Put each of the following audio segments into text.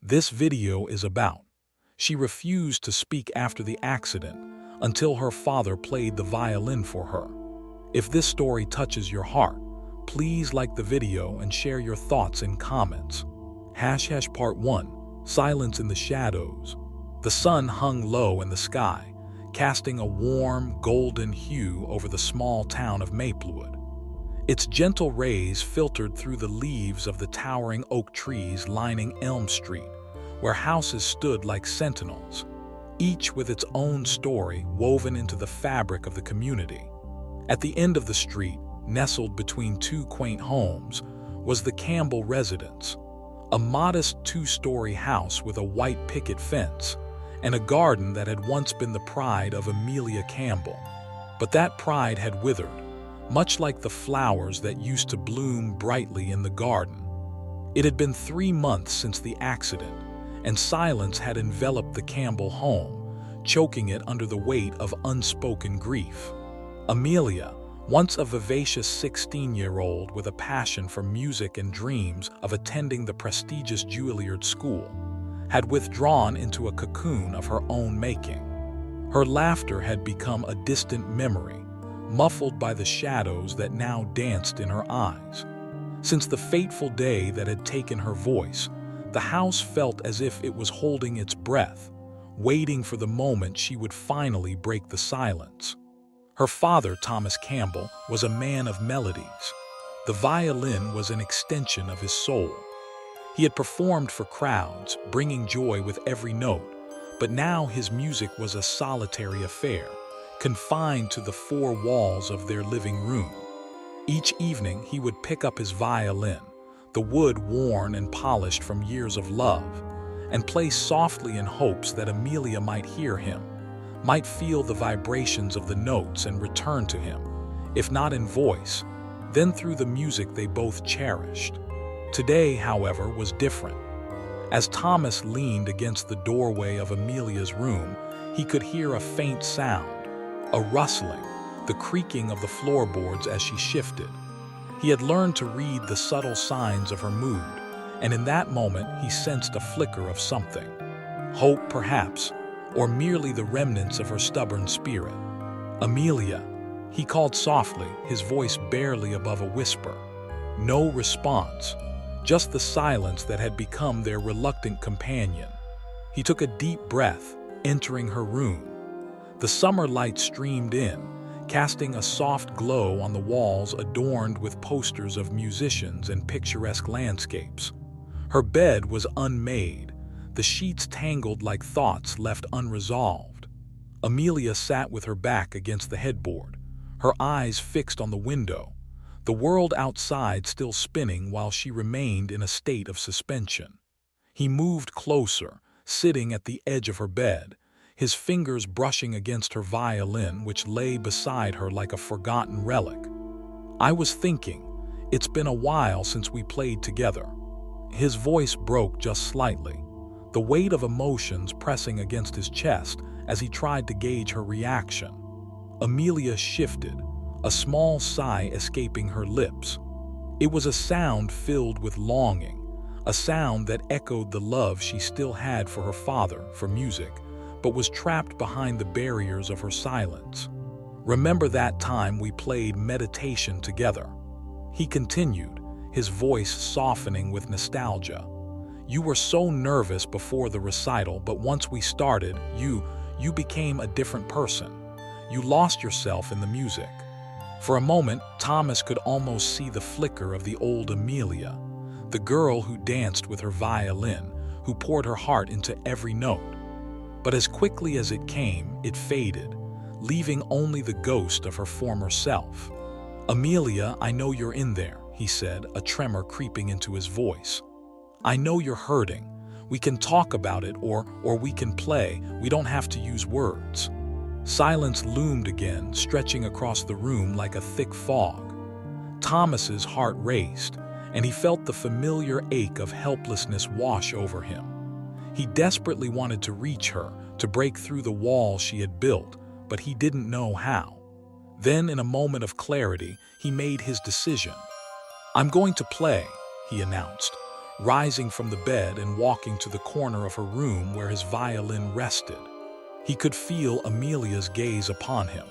this video is about. She refused to speak after the accident until her father played the violin for her. If this story touches your heart, please like the video and share your thoughts in comments. Part 1. Silence in the shadows. The sun hung low in the sky, casting a warm, golden hue over the small town of Maplewood. Its gentle rays filtered through the leaves of the towering oak trees lining Elm Street, where houses stood like sentinels, each with its own story woven into the fabric of the community. At the end of the street, nestled between two quaint homes, was the Campbell residence, a modest two-story house with a white picket fence and a garden that had once been the pride of Amelia Campbell. But that pride had withered, much like the flowers that used to bloom brightly in the garden. It had been 3 months since the accident, and silence had enveloped the Campbell home, choking it under the weight of unspoken grief. Amelia, once a vivacious 16-year-old with a passion for music and dreams of attending the prestigious Juilliard School, had withdrawn into a cocoon of her own making. Her laughter had become a distant memory, muffled by the shadows that now danced in her eyes. Since the fateful day that had taken her voice, the house felt as if it was holding its breath, waiting for the moment she would finally break the silence. Her father, Thomas Campbell, was a man of melodies. The violin was an extension of his soul. He had performed for crowds, bringing joy with every note, but now his music was a solitary affair, confined to the 4 walls of their living room. Each evening he would pick up his violin, the wood worn and polished from years of love, and play softly in hopes that Amelia might hear him, might feel the vibrations of the notes and return to him, if not in voice, then through the music they both cherished. Today, however, was different. As Thomas leaned against the doorway of Amelia's room, he could hear a faint sound, a rustling, the creaking of the floorboards as she shifted. He had learned to read the subtle signs of her mood, and in that moment he sensed a flicker of something. Hope, perhaps, or merely the remnants of her stubborn spirit. "Amelia," he called softly, his voice barely above a whisper. No response, just the silence that had become their reluctant companion. He took a deep breath, entering her room. The summer light streamed in, casting a soft glow on the walls adorned with posters of musicians and picturesque landscapes. Her bed was unmade, the sheets tangled like thoughts left unresolved. Amelia sat with her back against the headboard, her eyes fixed on the window, the world outside still spinning while she remained in a state of suspension. He moved closer, sitting at the edge of her bed, his fingers brushing against her violin, which lay beside her like a forgotten relic. "I was thinking, it's been a while since we played together." His voice broke just slightly, the weight of emotions pressing against his chest as he tried to gauge her reaction. Amelia shifted, a small sigh escaping her lips. It was a sound filled with longing, a sound that echoed the love she still had for her father, for music, but was trapped behind the barriers of her silence. "Remember that time we played meditation together?" He continued, his voice softening with nostalgia. "You were so nervous before the recital, but once we started, you became a different person. You lost yourself in the music." For a moment, Thomas could almost see the flicker of the old Amelia, the girl who danced with her violin, who poured her heart into every note. But as quickly as it came, it faded, leaving only the ghost of her former self. "Amelia, I know you're in there," he said, a tremor creeping into his voice. "I know you're hurting. We can talk about it, or we can play. We don't have to use words." Silence loomed again, stretching across the room like a thick fog. Thomas's heart raced, and he felt the familiar ache of helplessness wash over him. He desperately wanted to reach her, to break through the wall she had built, but he didn't know how. Then, in a moment of clarity, he made his decision. "I'm going to play," he announced, rising from the bed and walking to the corner of her room where his violin rested. He could feel Amelia's gaze upon him,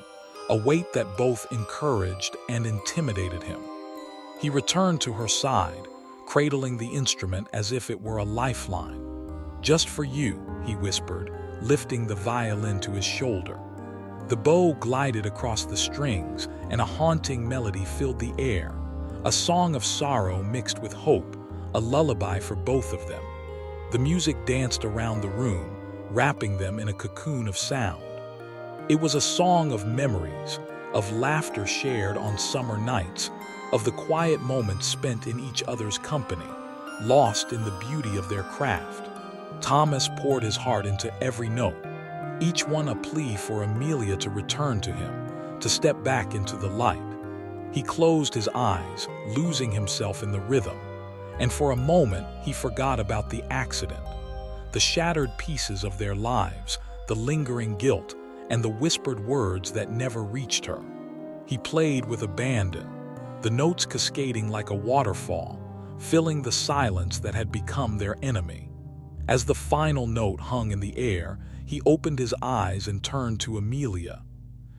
a weight that both encouraged and intimidated him. He returned to her side, cradling the instrument as if it were a lifeline. "Just for you," he whispered, lifting the violin to his shoulder. The bow glided across the strings, and a haunting melody filled the air, a song of sorrow mixed with hope, a lullaby for both of them. The music danced around the room, wrapping them in a cocoon of sound. It was a song of memories, of laughter shared on summer nights, of the quiet moments spent in each other's company, lost in the beauty of their craft. Thomas poured his heart into every note, each one a plea for Amelia to return to him, to step back into the light. He closed his eyes, losing himself in the rhythm, and for a moment he forgot about the accident, the shattered pieces of their lives, the lingering guilt, and the whispered words that never reached her. He played with abandon, the notes cascading like a waterfall, filling the silence that had become their enemy. As the final note hung in the air, he opened his eyes and turned to Amelia.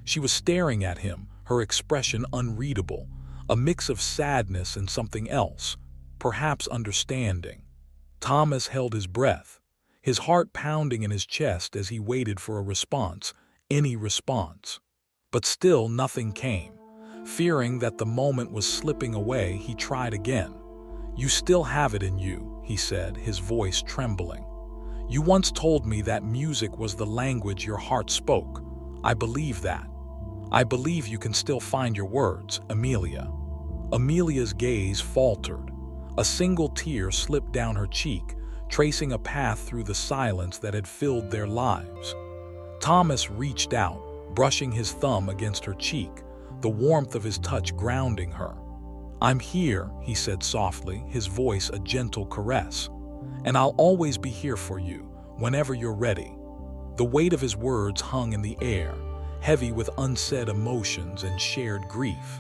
She was staring at him, her expression unreadable, a mix of sadness and something else, perhaps understanding. Thomas held his breath, his heart pounding in his chest as he waited for a response, any response. But still nothing came. Fearing that the moment was slipping away, he tried again. "You still have it in you," he said, his voice trembling. "You once told me that music was the language your heart spoke. I believe that. I believe you can still find your words, Amelia." Amelia's gaze faltered. A single tear slipped down her cheek, tracing a path through the silence that had filled their lives. Thomas reached out, brushing his thumb against her cheek, the warmth of his touch grounding her. "I'm here," he said softly, his voice a gentle caress. "And I'll always be here for you, whenever you're ready." The weight of his words hung in the air, heavy with unsaid emotions and shared grief.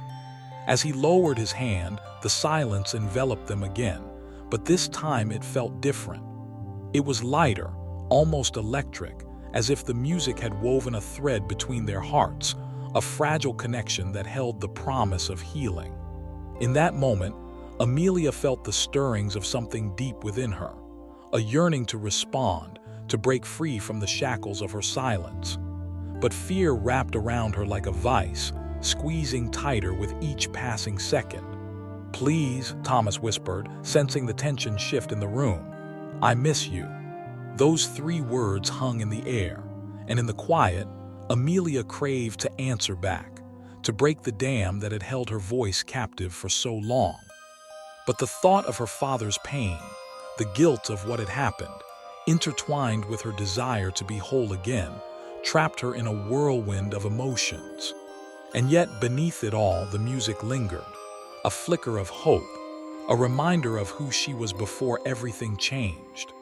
As he lowered his hand, the silence enveloped them again, but this time it felt different. It was lighter, almost electric, as if the music had woven a thread between their hearts, a fragile connection that held the promise of healing. In that moment, Amelia felt the stirrings of something deep within her, a yearning to respond, to break free from the shackles of her silence. But fear wrapped around her like a vice, squeezing tighter with each passing second. "Please," Thomas whispered, sensing the tension shift in the room. "I miss you." Those three words hung in the air, and in the quiet, Amelia craved to answer back, to break the dam that had held her voice captive for so long. But the thought of her father's pain, the guilt of what had happened, intertwined with her desire to be whole again, trapped her in a whirlwind of emotions. And yet, beneath it all, the music lingered, a flicker of hope, a reminder of who she was before everything changed.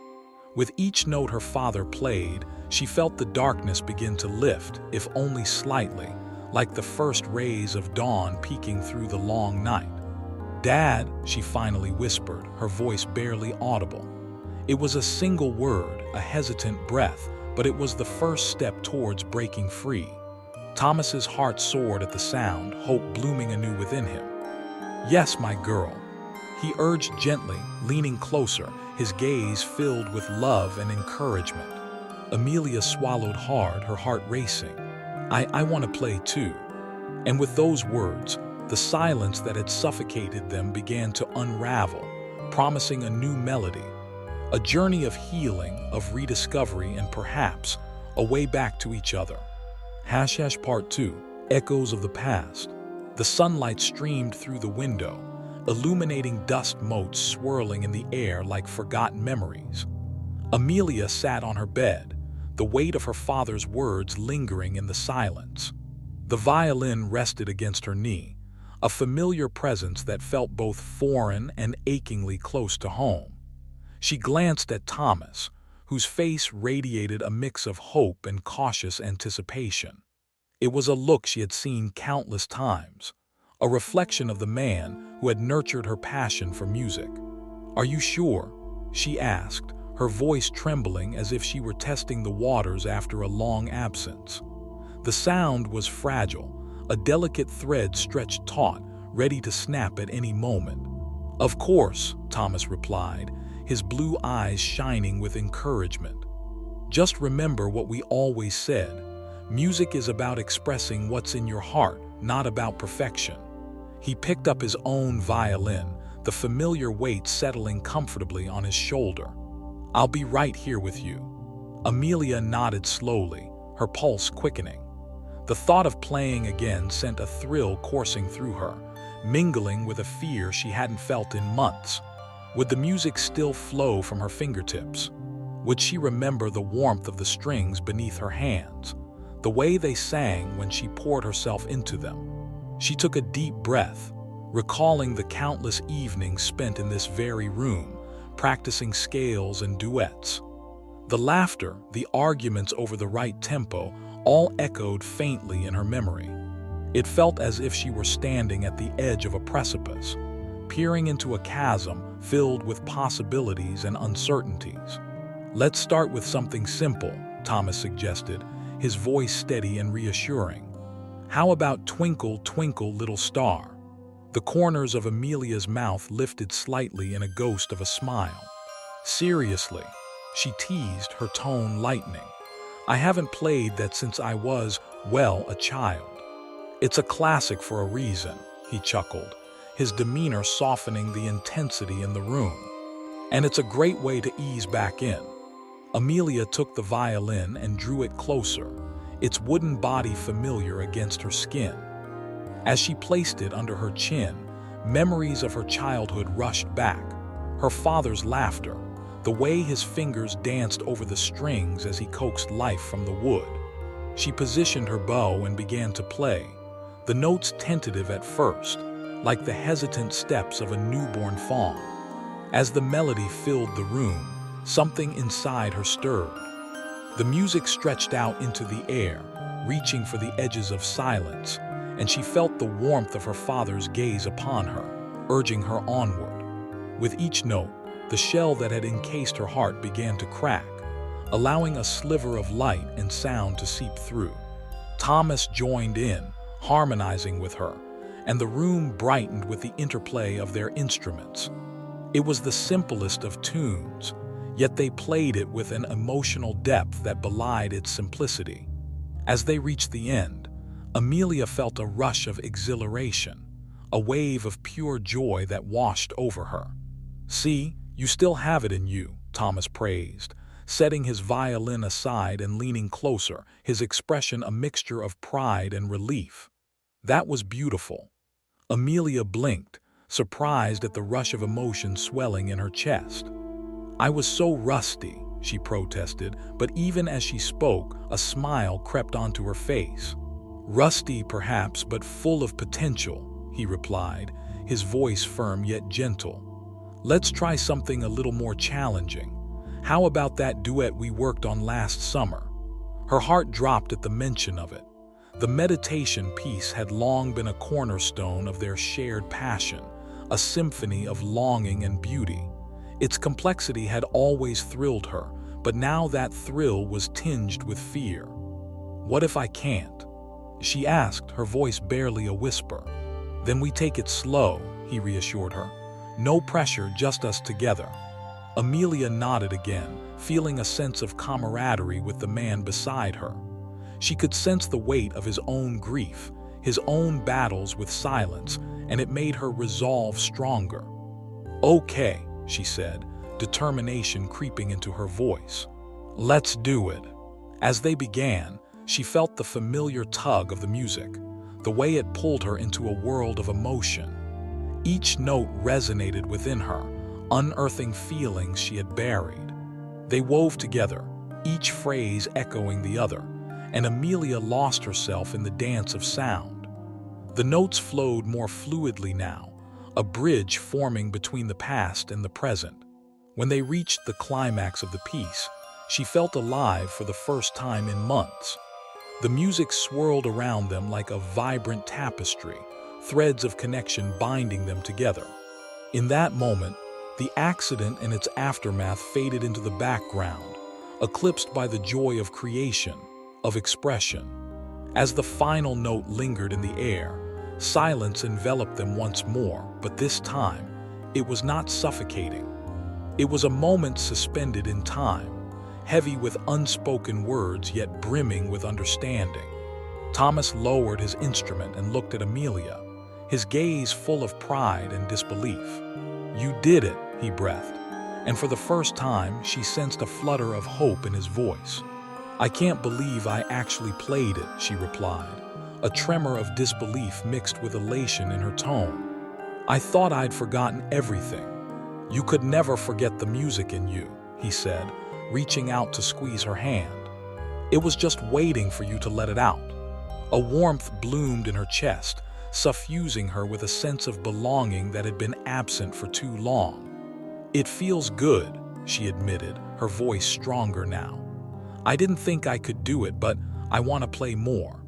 With each note her father played, she felt the darkness begin to lift, if only slightly, like the first rays of dawn peeking through the long night. "Dad," she finally whispered, her voice barely audible. It was a single word, a hesitant breath, but it was the first step towards breaking free. Thomas's heart soared at the sound, hope blooming anew within him. "Yes, my girl," he urged gently, leaning closer, his gaze filled with love and encouragement. Amelia swallowed hard, her heart racing. I want to play too." And with those words, the silence that had suffocated them began to unravel, promising a new melody, a journey of healing, of rediscovery, and perhaps a way back to each other. Part 2, Echoes of the Past. The sunlight streamed through the window, illuminating dust motes swirling in the air like forgotten memories. Amelia sat on her bed, the weight of her father's words lingering in the silence. The violin rested against her knee, a familiar presence that felt both foreign and achingly close to home. She glanced at Thomas, whose face radiated a mix of hope and cautious anticipation. It was a look she had seen countless times, a reflection of the man who had nurtured her passion for music. "Are you sure?" she asked, her voice trembling as if she were testing the waters after a long absence. The sound was fragile, a delicate thread stretched taut, ready to snap at any moment. "Of course," Thomas replied, his blue eyes shining with encouragement. "Just remember what we always said. Music is about expressing what's in your heart, not about perfection." He picked up his own violin, the familiar weight settling comfortably on his shoulder. "I'll be right here with you." Amelia nodded slowly, her pulse quickening. The thought of playing again sent a thrill coursing through her, mingling with a fear she hadn't felt in months. Would the music still flow from her fingertips? Would she remember the warmth of the strings beneath her hands, the way they sang when she poured herself into them? She took a deep breath, recalling the countless evenings spent in this very room, practicing scales and duets. The laughter, the arguments over the right tempo, all echoed faintly in her memory. It felt as if she were standing at the edge of a precipice, peering into a chasm filled with possibilities and uncertainties. "Let's start with something simple," Thomas suggested, his voice steady and reassuring. "How about Twinkle, Twinkle, Little Star?" The corners of Amelia's mouth lifted slightly in a ghost of a smile. "Seriously," she teased, her tone lightening. "I haven't played that since I was, well, a child." "It's a classic for a reason," he chuckled, his demeanor softening the intensity in the room. "And it's a great way to ease back in." Amelia took the violin and drew it closer, its wooden body familiar against her skin. As she placed it under her chin, memories of her childhood rushed back. Her father's laughter, the way his fingers danced over the strings as he coaxed life from the wood. She positioned her bow and began to play, the notes tentative at first, like the hesitant steps of a newborn fawn. As the melody filled the room, something inside her stirred. The music stretched out into the air, reaching for the edges of silence, and she felt the warmth of her father's gaze upon her, urging her onward. With each note, the shell that had encased her heart began to crack, allowing a sliver of light and sound to seep through. Thomas joined in, harmonizing with her, and the room brightened with the interplay of their instruments. It was the simplest of tunes, yet they played it with an emotional depth that belied its simplicity. As they reached the end, Amelia felt a rush of exhilaration, a wave of pure joy that washed over her. "See, you still have it in you," Thomas praised, setting his violin aside and leaning closer, his expression a mixture of pride and relief. "That was beautiful." Amelia blinked, surprised at the rush of emotion swelling in her chest. "I was so rusty," she protested, but even as she spoke, a smile crept onto her face. "Rusty, perhaps, but full of potential," he replied, his voice firm yet gentle. "Let's try something a little more challenging. How about that duet we worked on last summer?" Her heart dropped at the mention of it. The meditation piece had long been a cornerstone of their shared passion, a symphony of longing and beauty. Its complexity had always thrilled her, but now that thrill was tinged with fear. "What if I can't?" she asked, her voice barely a whisper. "Then we take it slow," he reassured her. "No pressure, just us together." Amelia nodded again, feeling a sense of camaraderie with the man beside her. She could sense the weight of his own grief, his own battles with silence, and it made her resolve stronger. "Okay," she said, determination creeping into her voice. "Let's do it." As they began, she felt the familiar tug of the music, the way it pulled her into a world of emotion. Each note resonated within her, unearthing feelings she had buried. They wove together, each phrase echoing the other, and Amelia lost herself in the dance of sound. The notes flowed more fluidly now, a bridge forming between the past and the present. When they reached the climax of the piece, she felt alive for the first time in months. The music swirled around them like a vibrant tapestry, threads of connection binding them together. In that moment, The accident and its aftermath faded into the background, eclipsed by the joy of creation, of expression. As the final note lingered in the air, silence enveloped them once more, but this time, it was not suffocating. It was a moment suspended in time, heavy with unspoken words yet brimming with understanding. Thomas lowered his instrument and looked at Amelia, his gaze full of pride and disbelief. "You did it," he breathed, and for the first time she sensed a flutter of hope in his voice. "I can't believe I actually played it," she replied, a tremor of disbelief mixed with elation in her tone. "I thought I'd forgotten everything." "You could never forget the music in you," he said, reaching out to squeeze her hand. "It was just waiting for you to let it out." A warmth bloomed in her chest, suffusing her with a sense of belonging that had been absent for too long. "It feels good," she admitted, her voice stronger now. "I didn't think I could do it, but I want to play more."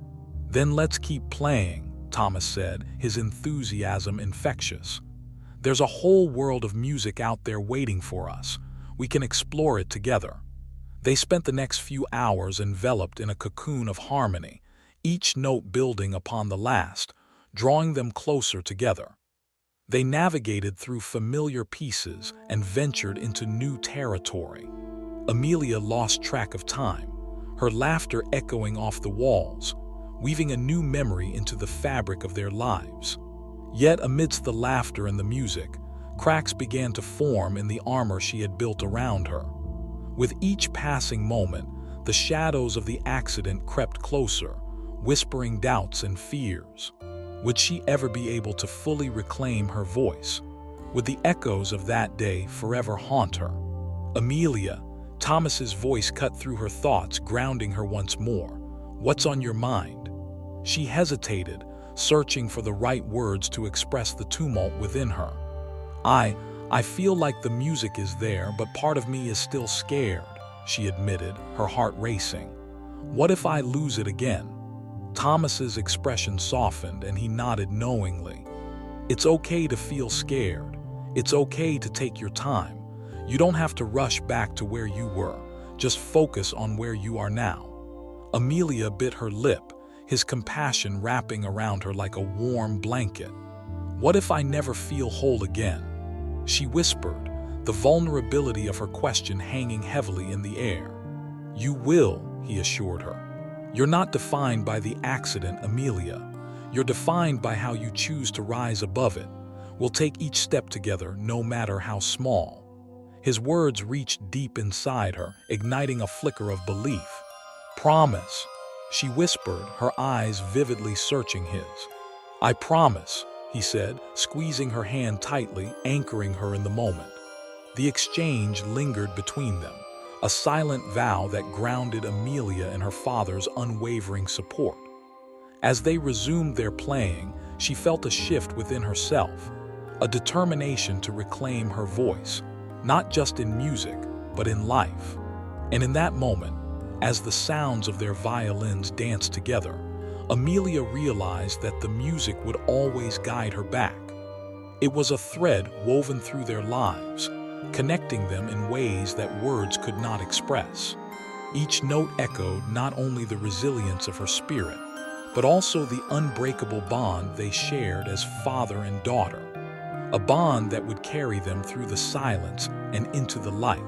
"Then let's keep playing," Thomas said, his enthusiasm infectious. "There's a whole world of music out there waiting for us. We can explore it together." They spent the next few hours enveloped in a cocoon of harmony, each note building upon the last, drawing them closer together. They navigated through familiar pieces and ventured into new territory. Amelia lost track of time, her laughter echoing off the walls, weaving a new memory into the fabric of their lives. Yet amidst the laughter and the music, cracks began to form in the armor she had built around her. With each passing moment, the shadows of the accident crept closer, whispering doubts and fears. Would she ever be able to fully reclaim her voice? Would the echoes of that day forever haunt her? "Amelia," Thomas's voice cut through her thoughts, grounding her once more. "What's on your mind?" She hesitated, searching for the right words to express the tumult within her. I feel like the music is there, but part of me is still scared," she admitted, her heart racing. "What if I lose it again?" Thomas's expression softened and he nodded knowingly. "It's okay to feel scared. It's okay to take your time. You don't have to rush back to where you were. Just focus on where you are now." Amelia bit her lip, his compassion wrapping around her like a warm blanket. "What if I never feel whole again?" she whispered, the vulnerability of her question hanging heavily in the air. "You will," he assured her. "You're not defined by the accident, Amelia. You're defined by how you choose to rise above it. We'll take each step together, no matter how small." His words reached deep inside her, igniting a flicker of belief. "Promise," she whispered, her eyes vividly searching his. "I promise," he said, squeezing her hand tightly, anchoring her in the moment. The exchange lingered between them, a silent vow that grounded Amelia in her father's unwavering support. As they resumed their playing, she felt a shift within herself, a determination to reclaim her voice, not just in music, but in life. And in that moment, as the sounds of their violins danced together, Amelia realized that the music would always guide her back. It was a thread woven through their lives, connecting them in ways that words could not express. Each note echoed not only the resilience of her spirit, but also the unbreakable bond they shared as father and daughter, a bond that would carry them through the silence and into the light.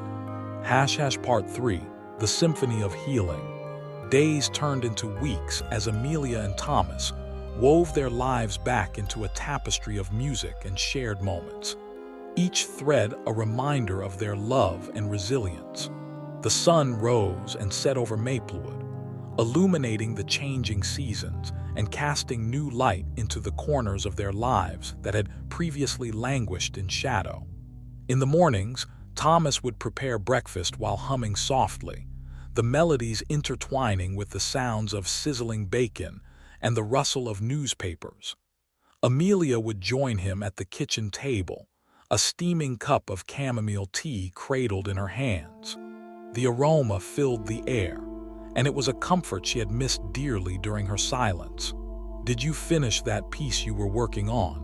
Part 3, the Symphony of Healing. Days turned into weeks as Amelia and Thomas wove their lives back into a tapestry of music and shared moments, each thread a reminder of their love and resilience. The sun rose and set over Maplewood, illuminating the changing seasons and casting new light into the corners of their lives that had previously languished in shadow. In the mornings, Thomas would prepare breakfast while humming softly, the melodies intertwining with the sounds of sizzling bacon and the rustle of newspapers. Amelia would join him at the kitchen table, a steaming cup of chamomile tea cradled in her hands. The aroma filled the air, and it was a comfort she had missed dearly during her silence. "Did you finish that piece you were working on?"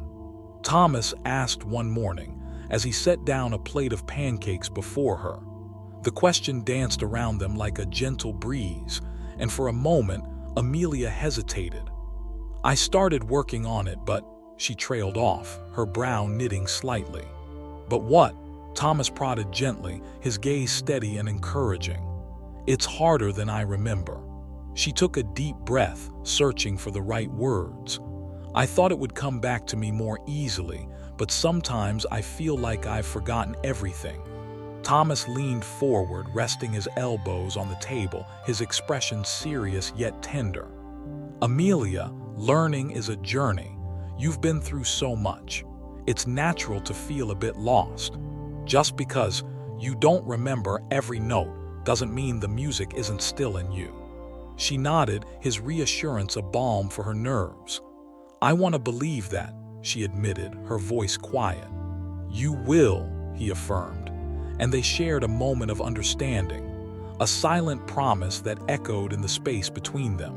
Thomas asked one morning, as he set down a plate of pancakes before her. The question danced around them like a gentle breeze, and for a moment, Amelia hesitated. "I started working on it, but," she trailed off, her brow knitting slightly. "But what?" Thomas prodded gently, his gaze steady and encouraging. "It's harder than I remember." She took a deep breath, searching for the right words. "I thought it would come back to me more easily, but sometimes I feel like I've forgotten everything." Thomas leaned forward, resting his elbows on the table, his expression serious yet tender. "Amelia, learning is a journey. You've been through so much. It's natural to feel a bit lost. Just because you don't remember every note doesn't mean the music isn't still in you." She nodded, his reassurance a balm for her nerves. "I want to believe that," she admitted, her voice quiet. "You will," he affirmed, and they shared a moment of understanding, a silent promise that echoed in the space between them.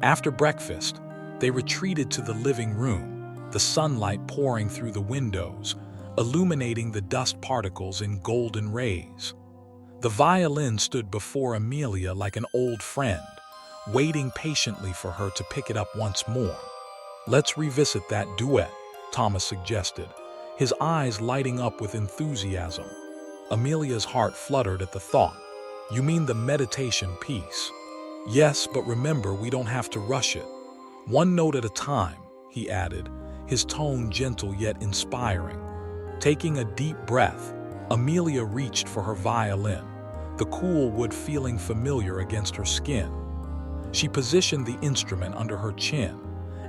After breakfast, they retreated to the living room, the sunlight pouring through the windows, illuminating the dust particles in golden rays. The violin stood before Amelia like an old friend, waiting patiently for her to pick it up once more. "Let's revisit that duet," Thomas suggested, his eyes lighting up with enthusiasm. Amelia's heart fluttered at the thought. "You mean the meditation piece?" "Yes, but remember, we don't have to rush it. One note at a time," he added, his tone gentle yet inspiring. Taking a deep breath, Amelia reached for her violin, the cool wood feeling familiar against her skin. She positioned the instrument under her chin,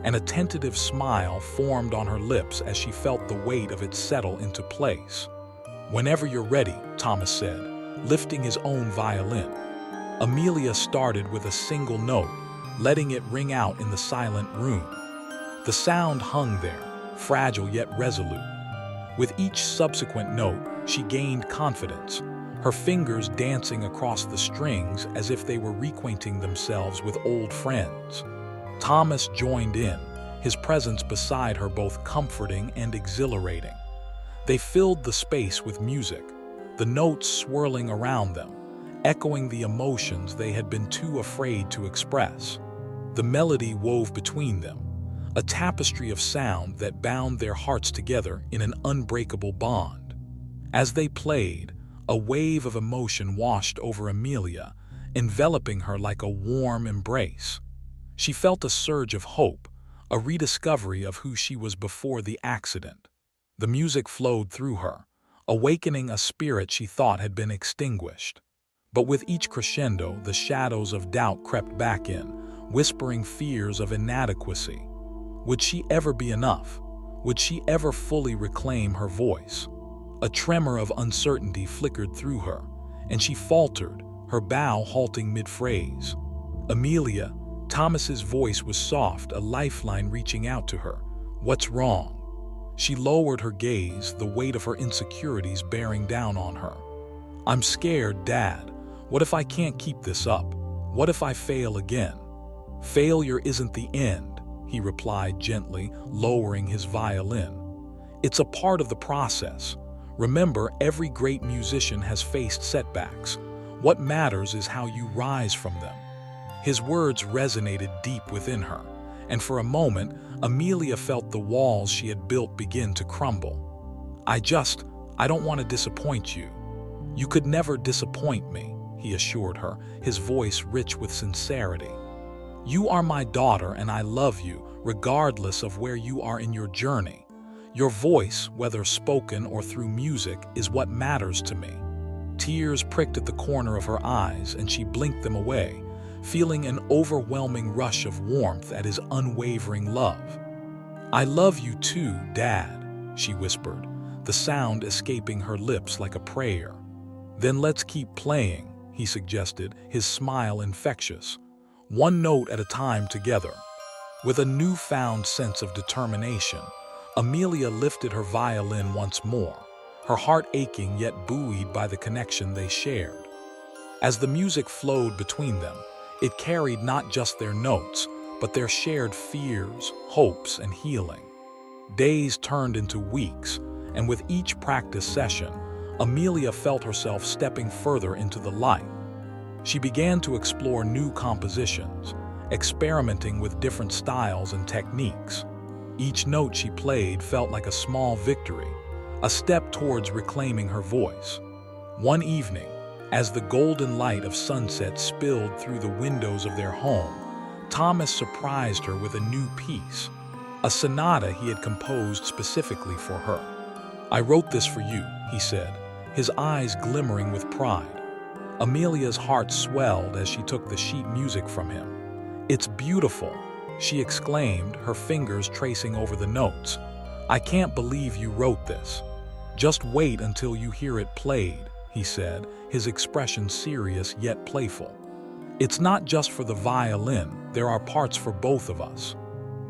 and a tentative smile formed on her lips as she felt the weight of it settle into place. "Whenever you're ready," Thomas said, lifting his own violin. Amelia started with a single note, letting it ring out in the silent room. The sound hung there, fragile yet resolute. With each subsequent note, she gained confidence, her fingers dancing across the strings as if they were reacquainting themselves with old friends. Thomas joined in, his presence beside her both comforting and exhilarating. They filled the space with music, the notes swirling around them, echoing the emotions they had been too afraid to express. The melody wove between them, a tapestry of sound that bound their hearts together in an unbreakable bond. As they played, a wave of emotion washed over Amelia, enveloping her like a warm embrace. She felt a surge of hope, a rediscovery of who she was before the accident. The music flowed through her, awakening a spirit she thought had been extinguished. But with each crescendo, the shadows of doubt crept back in, whispering fears of inadequacy. Would she ever be enough? Would she ever fully reclaim her voice? A tremor of uncertainty flickered through her, and she faltered, her bow halting mid-phrase. "Amelia," Thomas's voice was soft, a lifeline reaching out to her. "What's wrong?" She lowered her gaze, the weight of her insecurities bearing down on her. "I'm scared, Dad. What if I can't keep this up? What if I fail again?" "Failure isn't the end," he replied gently, lowering his violin. "It's a part of the process. Remember, every great musician has faced setbacks. What matters is how you rise from them." His words resonated deep within her, and for a moment, Amelia felt the walls she had built begin to crumble. I don't want to disappoint you." "You could never disappoint me," he assured her, his voice rich with sincerity. "You are my daughter and I love you, regardless of where you are in your journey. Your voice, whether spoken or through music, is what matters to me." Tears pricked at the corner of her eyes and she blinked them away, feeling an overwhelming rush of warmth at his unwavering love. "I love you too, Dad," she whispered, the sound escaping her lips like a prayer. "Then let's keep playing," he suggested, his smile infectious. "One note at a time together." With a newfound sense of determination, Amelia lifted her violin once more, her heart aching yet buoyed by the connection they shared. As the music flowed between them, it carried not just their notes, but their shared fears, hopes, and healing. Days turned into weeks, and with each practice session, Amelia felt herself stepping further into the light. She began to explore new compositions, experimenting with different styles and techniques. Each note she played felt like a small victory, a step towards reclaiming her voice. One evening, as the golden light of sunset spilled through the windows of their home, Thomas surprised her with a new piece, a sonata he had composed specifically for her. "I wrote this for you," he said, his eyes glimmering with pride. Amelia's heart swelled as she took the sheet music from him. "It's beautiful," she exclaimed, her fingers tracing over the notes. "I can't believe you wrote this." "Just wait until you hear it played," he said, his expression serious yet playful. "It's not just for the violin, there are parts for both of us."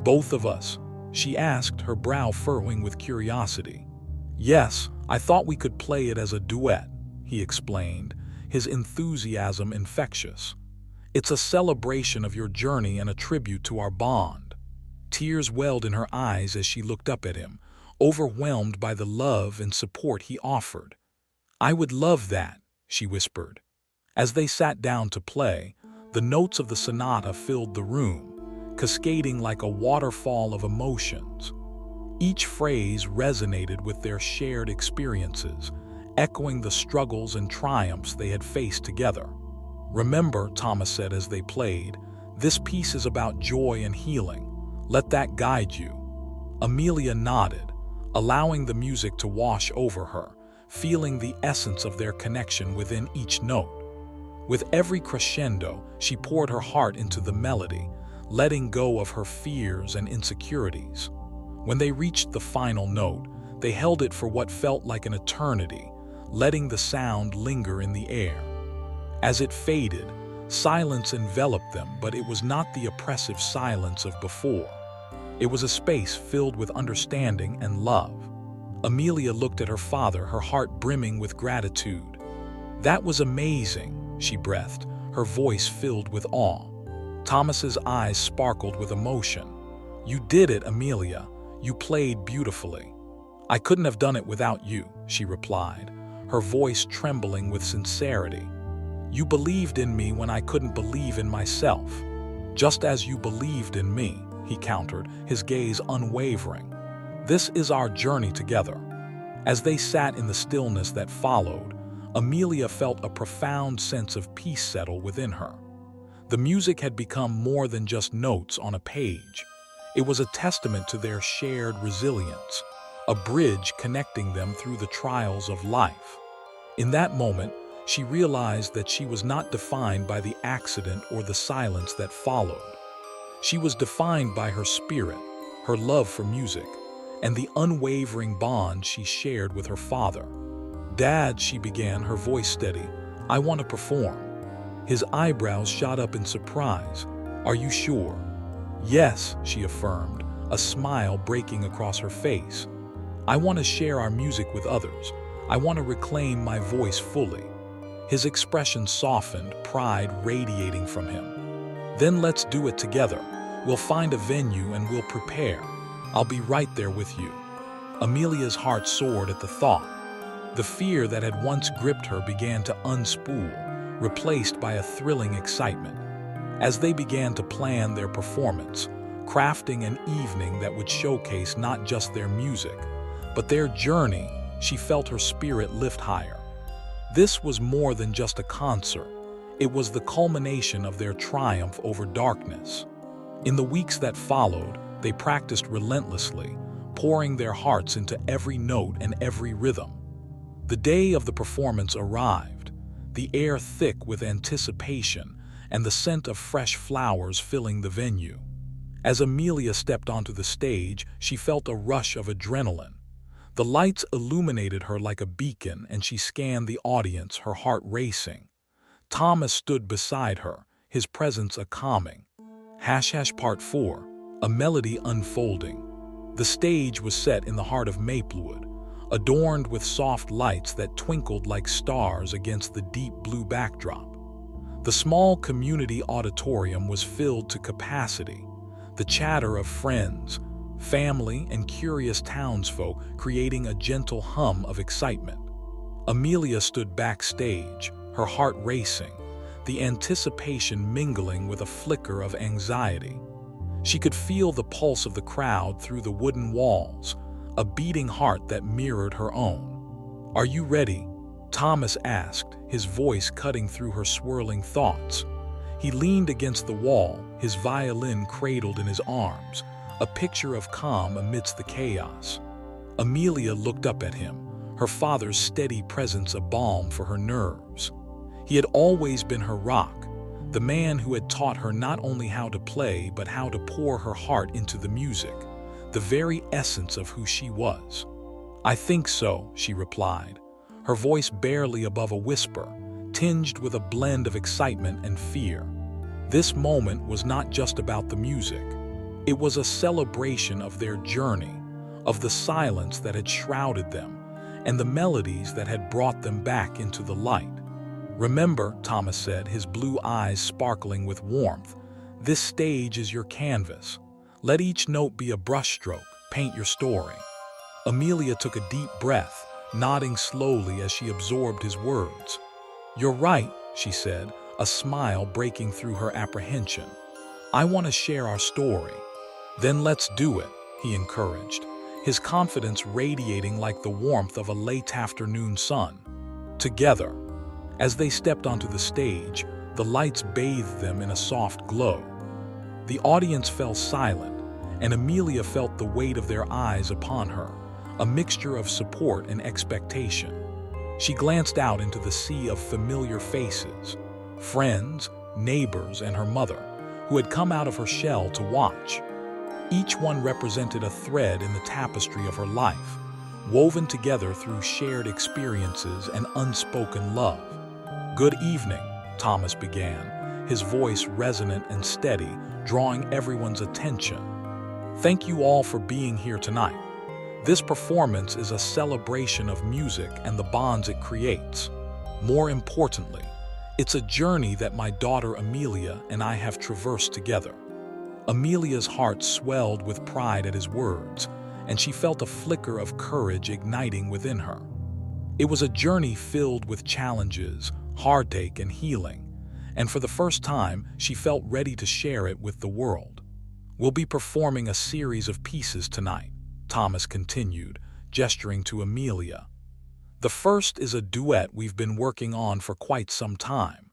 "Both of us?" she asked, her brow furrowing with curiosity. "Yes, I thought we could play it as a duet," he explained, his enthusiasm infectious. "It's a celebration of your journey and a tribute to our bond." Tears welled in her eyes as she looked up at him, overwhelmed by the love and support he offered. "I would love that," she whispered. As they sat down to play, the notes of the sonata filled the room, cascading like a waterfall of emotions. Each phrase resonated with their shared experiences, echoing the struggles and triumphs they had faced together. "Remember," Thomas said as they played, "this piece is about joy and healing. Let that guide you." Amelia nodded, allowing the music to wash over her, feeling the essence of their connection within each note. With every crescendo, she poured her heart into the melody, letting go of her fears and insecurities. When they reached the final note, they held it for what felt like an eternity, letting the sound linger in the air. As it faded, silence enveloped them, but it was not the oppressive silence of before. It was a space filled with understanding and love. Amelia looked at her father, her heart brimming with gratitude. "That was amazing," she breathed, her voice filled with awe. Thomas's eyes sparkled with emotion. "You did it, Amelia. You played beautifully." "I couldn't have done it without you," she replied, her voice trembling with sincerity. "You believed in me when I couldn't believe in myself. Just as you believed in me," he countered, his gaze unwavering. "This is our journey together." As they sat in the stillness that followed, Amelia felt a profound sense of peace settle within her. The music had become more than just notes on a page. It was a testament to their shared resilience, a bridge connecting them through the trials of life. In that moment, she realized that she was not defined by the accident or the silence that followed. She was defined by her spirit, her love for music, and the unwavering bond she shared with her father. "Dad," she began, her voice steady, "I want to perform." His eyebrows shot up in surprise. "Are you sure?" "Yes," she affirmed, a smile breaking across her face. "I want to share our music with others. I want to reclaim my voice fully." His expression softened, pride radiating from him. "Then let's do it together. We'll find a venue and we'll prepare. I'll be right there with you." Amelia's heart soared at the thought. The fear that had once gripped her began to unspool, replaced by a thrilling excitement. As they began to plan their performance, crafting an evening that would showcase not just their music, but their journey, she felt her spirit lift higher. This was more than just a concert. It was the culmination of their triumph over darkness. In the weeks that followed, they practiced relentlessly, pouring their hearts into every note and every rhythm. The day of the performance arrived, the air thick with anticipation and the scent of fresh flowers filling the venue. As Amelia stepped onto the stage, she felt a rush of adrenaline. The lights illuminated her like a beacon, and she scanned the audience, her heart racing. Thomas stood beside her, his presence a calming. Part 4, a melody unfolding. The stage was set in the heart of Maplewood, adorned with soft lights that twinkled like stars against the deep blue backdrop. The small community auditorium was filled to capacity. The chatter of friends, family, and curious townsfolk creating a gentle hum of excitement. Amelia stood backstage, her heart racing, the anticipation mingling with a flicker of anxiety. She could feel the pulse of the crowd through the wooden walls, a beating heart that mirrored her own. "Are you ready?" Thomas asked, his voice cutting through her swirling thoughts. He leaned against the wall, his violin cradled in his arms, a picture of calm amidst the chaos. Amelia looked up at him, her father's steady presence a balm for her nerves. He had always been her rock, the man who had taught her not only how to play but how to pour her heart into the music, the very essence of who she was. "I think so," she replied, her voice barely above a whisper, tinged with a blend of excitement and fear. This moment was not just about the music. It was a celebration of their journey, of the silence that had shrouded them, and the melodies that had brought them back into the light. "Remember," Thomas said, his blue eyes sparkling with warmth, "this stage is your canvas. Let each note be a brushstroke, paint your story." Amelia took a deep breath, nodding slowly as she absorbed his words. "You're right," she said, a smile breaking through her apprehension. "I want to share our story." "Then let's do it," he encouraged, his confidence radiating like the warmth of a late afternoon sun. Together, as they stepped onto the stage, the lights bathed them in a soft glow. The audience fell silent, and Amelia felt the weight of their eyes upon her, a mixture of support and expectation. She glanced out into the sea of familiar faces, friends, neighbors, and her mother, who had come out of her shell to watch. Each one represented a thread in the tapestry of her life, woven together through shared experiences and unspoken love. "Good evening," Thomas began, his voice resonant and steady, drawing everyone's attention. "Thank you all for being here tonight. This performance is a celebration of music and the bonds it creates. More importantly, it's a journey that my daughter Amelia and I have traversed together." Amelia's heart swelled with pride at his words, and she felt a flicker of courage igniting within her. It was a journey filled with challenges, heartache, and healing, and for the first time, she felt ready to share it with the world. "We'll be performing a series of pieces tonight," Thomas continued, gesturing to Amelia. "The first is a duet we've been working on for quite some time.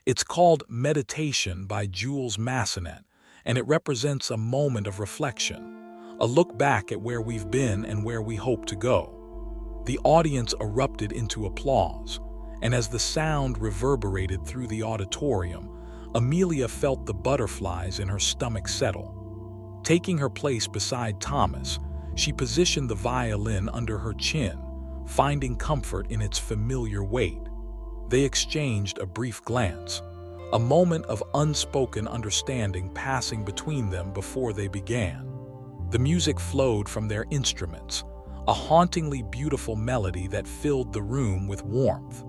It's called Meditation by Jules Massenet, and it represents a moment of reflection, a look back at where we've been and where we hope to go." The audience erupted into applause, and as the sound reverberated through the auditorium, Amelia felt the butterflies in her stomach settle. Taking her place beside Thomas, she positioned the violin under her chin, finding comfort in its familiar weight. They exchanged a brief glance, a moment of unspoken understanding passing between them before they began. The music flowed from their instruments, a hauntingly beautiful melody that filled the room with warmth.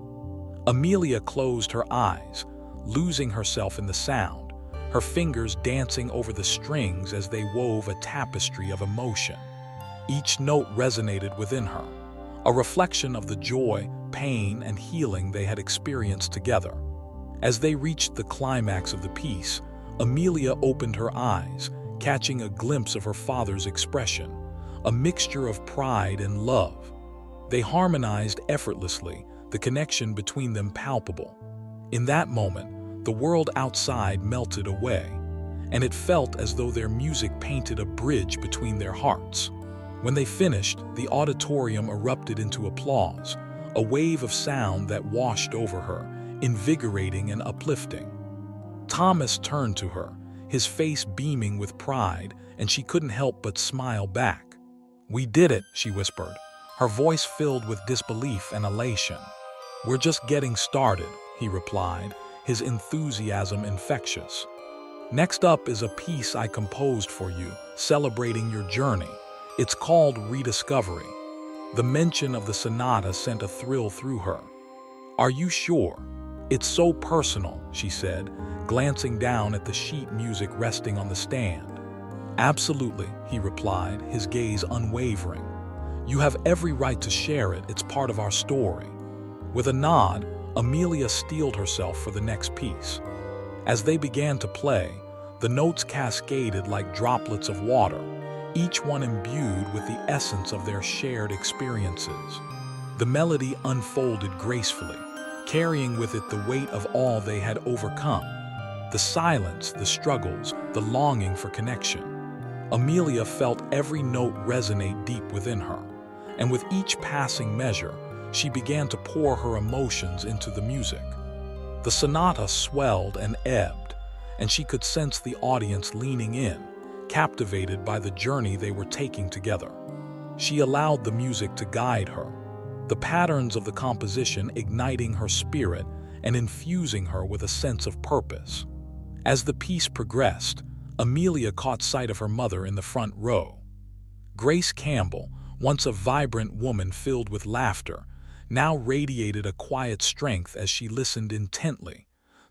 Amelia closed her eyes, losing herself in the sound, her fingers dancing over the strings as they wove a tapestry of emotion. Each note resonated within her, a reflection of the joy, pain, and healing they had experienced together. As they reached the climax of the piece, Amelia opened her eyes, catching a glimpse of her father's expression, a mixture of pride and love. They harmonized effortlessly, the connection between them palpable. In that moment, the world outside melted away, and it felt as though their music painted a bridge between their hearts. When they finished, the auditorium erupted into applause, a wave of sound that washed over her, invigorating and uplifting. Thomas turned to her, his face beaming with pride, and she couldn't help but smile back. "We did it," she whispered, her voice filled with disbelief and elation. "We're just getting started," he replied, his enthusiasm infectious. "Next up is a piece I composed for you, celebrating your journey. It's called Rediscovery." The mention of the sonata sent a thrill through her. "Are you sure? It's so personal," she said, glancing down at the sheet music resting on the stand. Absolutely, he replied, his gaze unwavering. You have every right to share it, it's part of our story. With a nod, Amelia steeled herself for the next piece. As they began to play, the notes cascaded like droplets of water, each one imbued with the essence of their shared experiences. The melody unfolded gracefully, carrying with it the weight of all they had overcome. The silence, the struggles, the longing for connection. Amelia felt every note resonate deep within her, and with each passing measure, she began to pour her emotions into the music. The sonata swelled and ebbed, and she could sense the audience leaning in, captivated by the journey they were taking together. She allowed the music to guide her, the patterns of the composition igniting her spirit and infusing her with a sense of purpose. As the piece progressed, Amelia caught sight of her mother in the front row. Grace Campbell, once a vibrant woman filled with laughter, now radiated a quiet strength as she listened intently,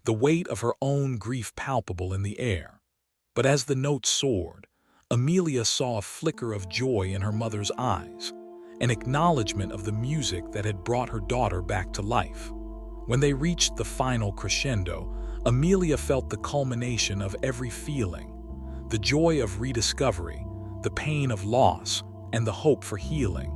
the weight of her own grief palpable in the air. But as the notes soared, Amelia saw a flicker of joy in her mother's eyes, an acknowledgement of the music that had brought her daughter back to life. When they reached the final crescendo, Amelia felt the culmination of every feeling, the joy of rediscovery, the pain of loss, and the hope for healing.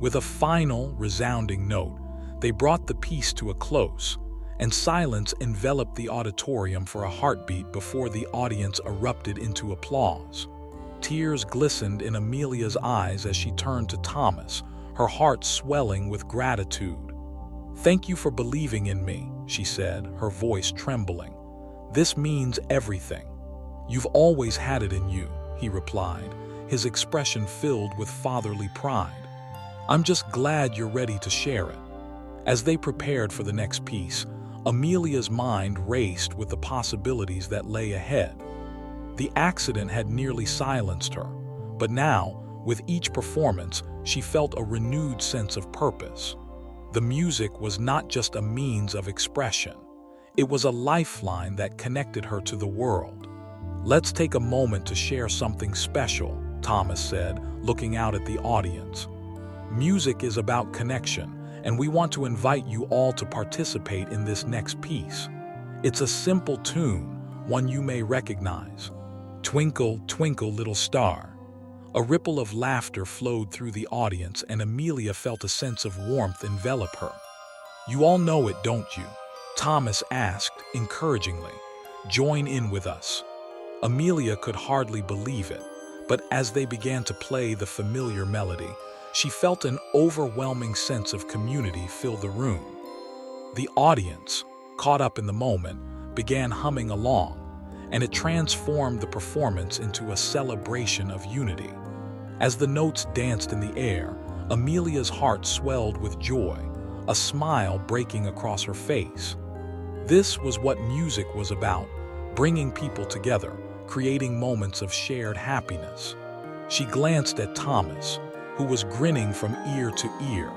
With a final, resounding note, they brought the piece to a close, and silence enveloped the auditorium for a heartbeat before the audience erupted into applause. Tears glistened in Amelia's eyes as she turned to Thomas, her heart swelling with gratitude. "Thank you for believing in me," she said, her voice trembling. "This means everything." "You've always had it in you," he replied, his expression filled with fatherly pride. "I'm just glad you're ready to share it." As they prepared for the next piece, Amelia's mind raced with the possibilities that lay ahead. The accident had nearly silenced her, but now, with each performance, she felt a renewed sense of purpose. The music was not just a means of expression. It was a lifeline that connected her to the world. "Let's take a moment to share something special," Thomas said, looking out at the audience. "Music is about connection, and we want to invite you all to participate in this next piece. It's a simple tune, one you may recognize. Twinkle, Twinkle, Little Star." A ripple of laughter flowed through the audience, and Amelia felt a sense of warmth envelop her. "You all know it, don't you?" Thomas asked encouragingly. "Join in with us." Amelia could hardly believe it, but as they began to play the familiar melody, she felt an overwhelming sense of community fill the room. The audience, caught up in the moment, began humming along, and it transformed the performance into a celebration of unity. As the notes danced in the air, Amelia's heart swelled with joy, a smile breaking across her face. This was what music was about, bringing people together, creating moments of shared happiness. She glanced at Thomas, who was grinning from ear to ear,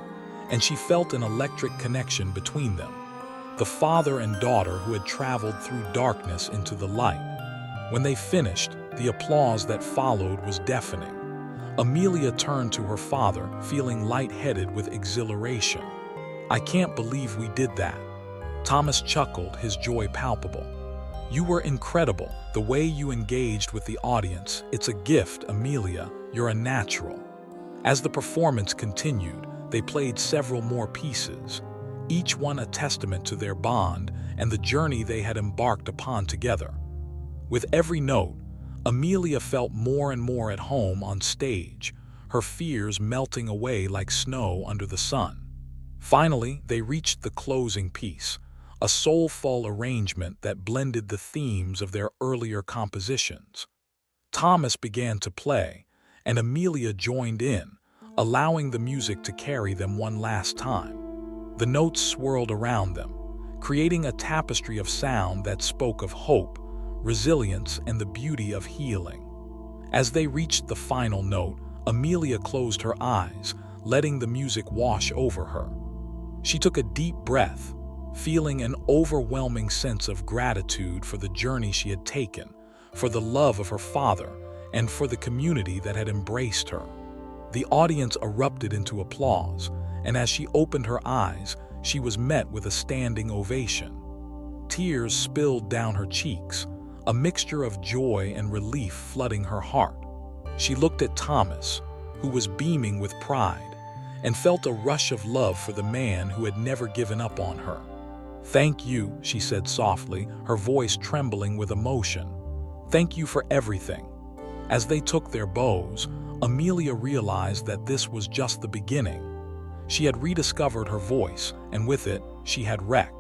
and she felt an electric connection between them, the father and daughter who had traveled through darkness into the light. When they finished, the applause that followed was deafening. Amelia turned to her father, feeling lightheaded with exhilaration. "I can't believe we did that." Thomas chuckled, his joy palpable. "You were incredible, the way you engaged with the audience. It's a gift, Amelia. You're a natural." As the performance continued, they played several more pieces, each one a testament to their bond and the journey they had embarked upon together. With every note, Amelia felt more and more at home on stage, her fears melting away like snow under the sun. Finally, they reached the closing piece, a soulful arrangement that blended the themes of their earlier compositions. Thomas began to play, and Amelia joined in, allowing the music to carry them one last time. The notes swirled around them, creating a tapestry of sound that spoke of hope, resilience, and the beauty of healing. As they reached the final note, Amelia closed her eyes, letting the music wash over her. She took a deep breath, feeling an overwhelming sense of gratitude for the journey she had taken, for the love of her father, and for the community that had embraced her. The audience erupted into applause, and as she opened her eyes, she was met with a standing ovation. Tears spilled down her cheeks, a mixture of joy and relief flooding her heart. She looked at Thomas, who was beaming with pride, and felt a rush of love for the man who had never given up on her. "Thank you," she said softly, her voice trembling with emotion. "Thank you for everything." As they took their bows, Amelia realized that this was just the beginning. She had rediscovered her voice, and with it, she had wreck.